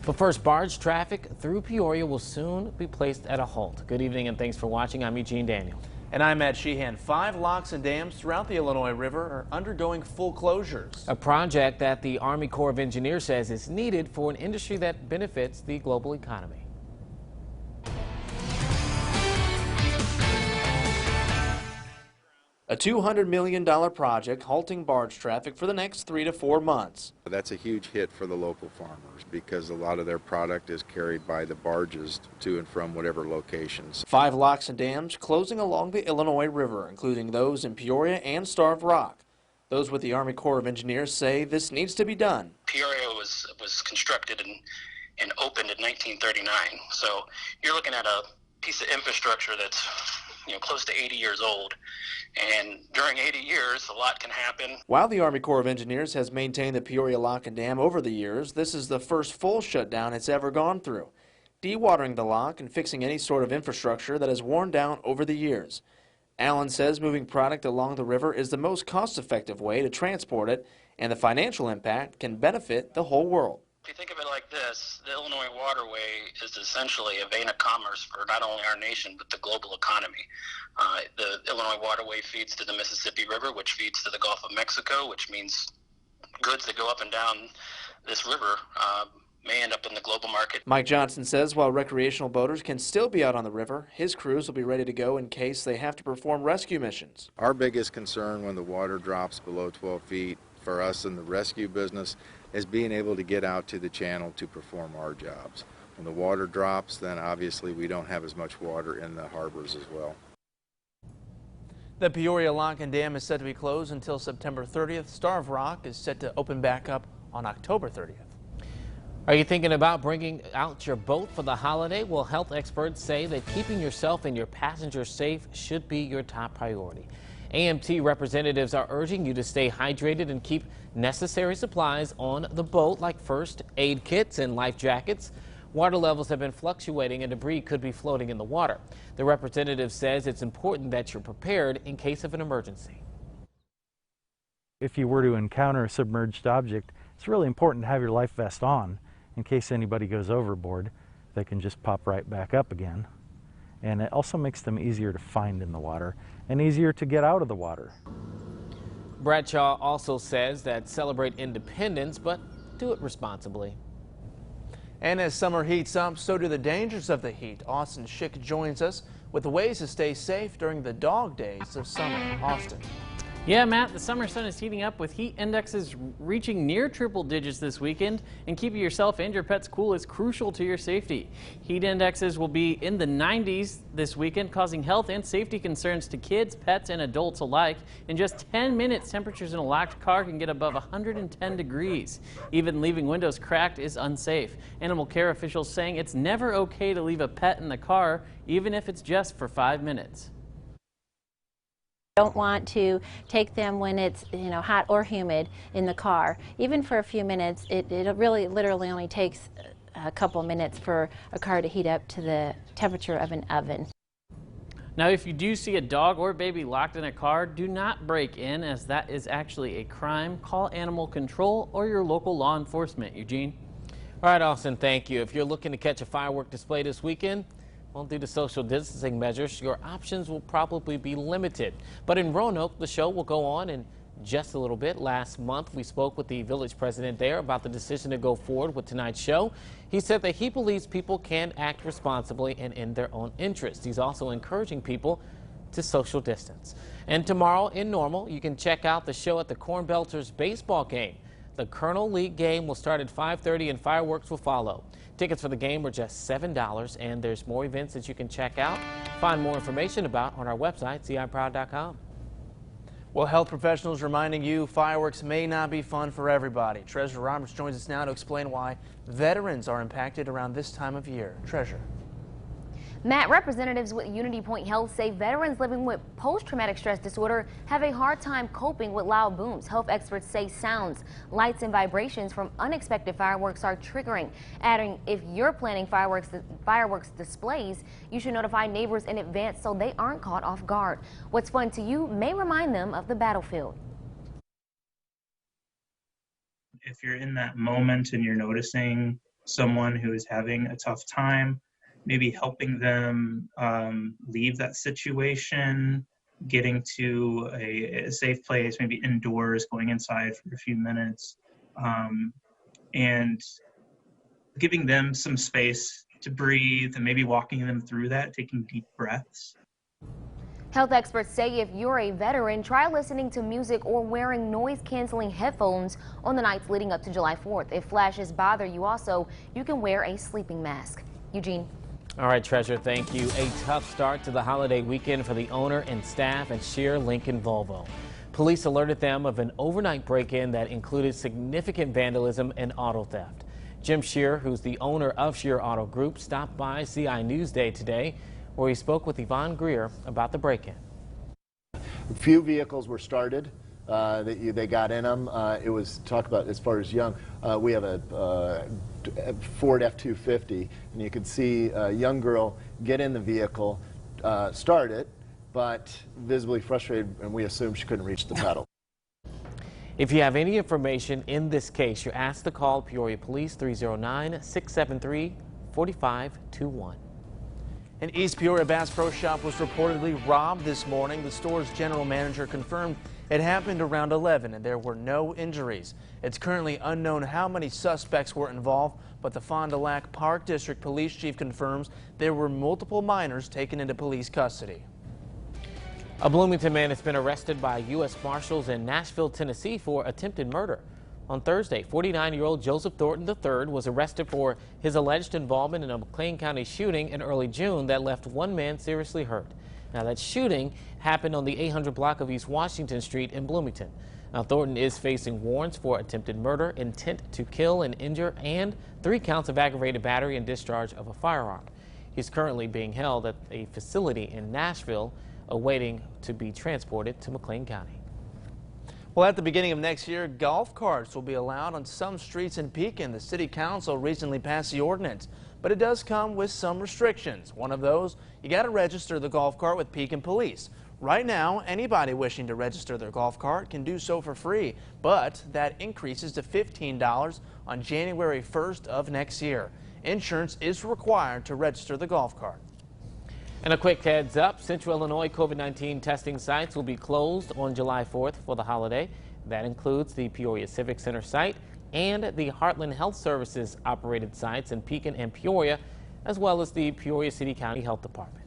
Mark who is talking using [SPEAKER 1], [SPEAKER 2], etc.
[SPEAKER 1] But first, barge traffic through Peoria will soon be placed at a halt. Good evening and thanks for watching. I'm Eugene Daniel.
[SPEAKER 2] And I'm Matt Sheehan. 5 locks and dams throughout the Illinois River are undergoing full closures.
[SPEAKER 1] A project that the Army Corps of Engineers says is needed for an industry that benefits the global economy.
[SPEAKER 2] A $200 million project halting barge traffic for the next 3 to 4 months.
[SPEAKER 3] That's a huge hit for the local farmers because a lot of their product is carried by the barges to and from whatever locations.
[SPEAKER 2] 5 locks and dams closing along the Illinois River, including those in Peoria and Starved Rock. Those with the Army Corps of Engineers say this needs to be done.
[SPEAKER 4] Peoria was constructed and opened in 1939, so you're looking at a piece of infrastructure that's close to 80 years old, and during 80 years a lot can happen.
[SPEAKER 2] While the Army Corps of Engineers has maintained the Peoria Lock and Dam over the years, this is the first full shutdown it's ever gone through, dewatering the lock and fixing any sort of infrastructure that has worn down over the years. Allen says moving product along the river is the most cost-effective way to transport it, and the financial impact can benefit the whole world.
[SPEAKER 4] If you think of it like this, the Illinois waterway is essentially a vein of commerce for not only our nation, but the global economy. The Illinois waterway feeds to the Mississippi River, which feeds to the Gulf of Mexico, which means goods that go up and down this river may end up in the global market.
[SPEAKER 2] Mike Johnson says while recreational boaters can still be out on the river, his crews will be ready to go in case they have to perform rescue missions.
[SPEAKER 3] Our biggest concern when the water drops below 12 feet for us in the rescue business is being able to get out to the channel to perform our jobs. When the water drops, then obviously we don't have as much water in the harbors as well.
[SPEAKER 2] The Peoria Lock and Dam is set to be closed until September 30th. Starved Rock is set to open back up on October 30th.
[SPEAKER 1] Are you thinking about bringing out your boat for the holiday? Well, health experts say that keeping yourself and your passengers safe should be your top priority. AMT representatives are urging you to stay hydrated and keep necessary supplies on the boat like first aid kits and life jackets. Water levels have been fluctuating and debris could be floating in the water. The representative says it's important that you're prepared in case of an emergency.
[SPEAKER 5] If you were to encounter a submerged object, it's really important to have your life vest on in case anybody goes overboard. They can just pop right back up again. And it also makes them easier to find in the water and easier to get out of the water.
[SPEAKER 1] Bradshaw also says that celebrate independence, but do it responsibly.
[SPEAKER 2] And as summer heats up, so do the dangers of the heat. Austin Schick joins us with the ways to stay safe during the dog days of summer. Austin.
[SPEAKER 6] Yeah, Matt, the summer sun is heating up with heat indexes reaching near triple digits this weekend, and keeping yourself and your pets cool is crucial to your safety. Heat indexes will be in the 90s this weekend, causing health and safety concerns to kids, pets, and adults alike. In just 10 minutes, temperatures in a locked car can get above 110 degrees. Even leaving windows cracked is unsafe. Animal care officials saying it's never okay to leave a pet in the car, even if it's just for 5 minutes.
[SPEAKER 7] Don't want to take them when it's hot or humid in the car. Even for a few minutes, it really literally only takes a couple minutes for a car to heat up to the temperature of an oven.
[SPEAKER 6] Now, if you do see a dog or baby locked in a car, do not break in, as that is actually a crime. Call animal control or your local law enforcement. Eugene.
[SPEAKER 1] All right, Austin, thank you. If you're looking to catch a firework display this weekend, well, due to social distancing measures, your options will probably be limited. But in Roanoke, the show will go on in just a little bit. Last month, we spoke with the village president there about the decision to go forward with tonight's show. He said that he believes people can act responsibly and in their own interest. He's also encouraging people to social distance. And tomorrow in Normal, you can check out the show at the Corn Belters baseball game. The Colonel League game will start at 5:30 and fireworks will follow. Tickets for the game are just $7, and there's more events that you can check out. Find more information about on our website, ciproud.com.
[SPEAKER 2] Well, health professionals reminding you fireworks may not be fun for everybody. Treasurer Roberts joins us now to explain why veterans are impacted around this time of year. Treasurer.
[SPEAKER 8] Matt, representatives with Unity Point Health say veterans living with post-traumatic stress disorder have a hard time coping with loud booms. Health experts say sounds, lights, and vibrations from unexpected fireworks are triggering. Adding, if you're planning fireworks displays, you should notify neighbors in advance so they aren't caught off guard. What's fun to you may remind them of the battlefield.
[SPEAKER 9] If you're in that moment and you're noticing someone who is having a tough time, maybe helping them leave that situation, getting to a safe place, maybe indoors, going inside for a few minutes, and giving them some space to breathe and maybe walking them through that, taking deep breaths.
[SPEAKER 8] Health experts say if you're a veteran, try listening to music or wearing noise-canceling headphones on the nights leading up to July 4th. If flashes bother you also, you can wear a sleeping mask. Eugene.
[SPEAKER 1] All right, Treasure, thank you. A tough start to the holiday weekend for the owner and staff at Shear Lincoln Volvo. Police alerted them of an overnight break-in that included significant vandalism and auto theft. Jim Shear, who's the owner of Shear Auto Group, stopped by CI Newsday today, where he spoke with Yvonne Greer about the break-in.
[SPEAKER 10] A few vehicles were started. They got in them. It was, talk about as far as young, we have a Ford F-250, and you could see a young girl get in the vehicle, start it, but visibly frustrated, and we assumed she couldn't reach the pedal.
[SPEAKER 1] If you have any information in this case, you're asked to call Peoria Police 309-673-4521.
[SPEAKER 2] An East Peoria Bass Pro Shop was reportedly robbed this morning. The store's general manager confirmed it happened around 11 and there were no injuries. It's currently unknown how many suspects were involved, but the Fond du Lac Park District Police Chief confirms there were multiple minors taken into police custody.
[SPEAKER 1] A Bloomington man has been arrested by U.S. Marshals in Nashville, Tennessee for attempted murder. On Thursday, 49-year-old Joseph Thornton III was arrested for his alleged involvement in a McLean County shooting in early June that left one man seriously hurt. Now, that shooting happened on the 800 block of East Washington Street in Bloomington. Now, Thornton is facing warrants for attempted murder, intent to kill and injure, and 3 counts of aggravated battery and discharge of a firearm. He's currently being held at a facility in Nashville, awaiting to be transported to McLean County.
[SPEAKER 2] Well, at the beginning of next year, golf carts will be allowed on some streets in Pekin. The city council recently passed the ordinance, but it does come with some restrictions. One of those, you got to register the golf cart with Pekin Police. Right now, anybody wishing to register their golf cart can do so for free, but that increases to $15 on January 1st of next year. Insurance is required to register the golf cart.
[SPEAKER 1] And a quick heads up, Central Illinois COVID-19 testing sites will be closed on July 4th for the holiday. That includes the Peoria Civic Center site and the Heartland Health Services operated sites in Pekin and Peoria, as well as the Peoria City County Health Department.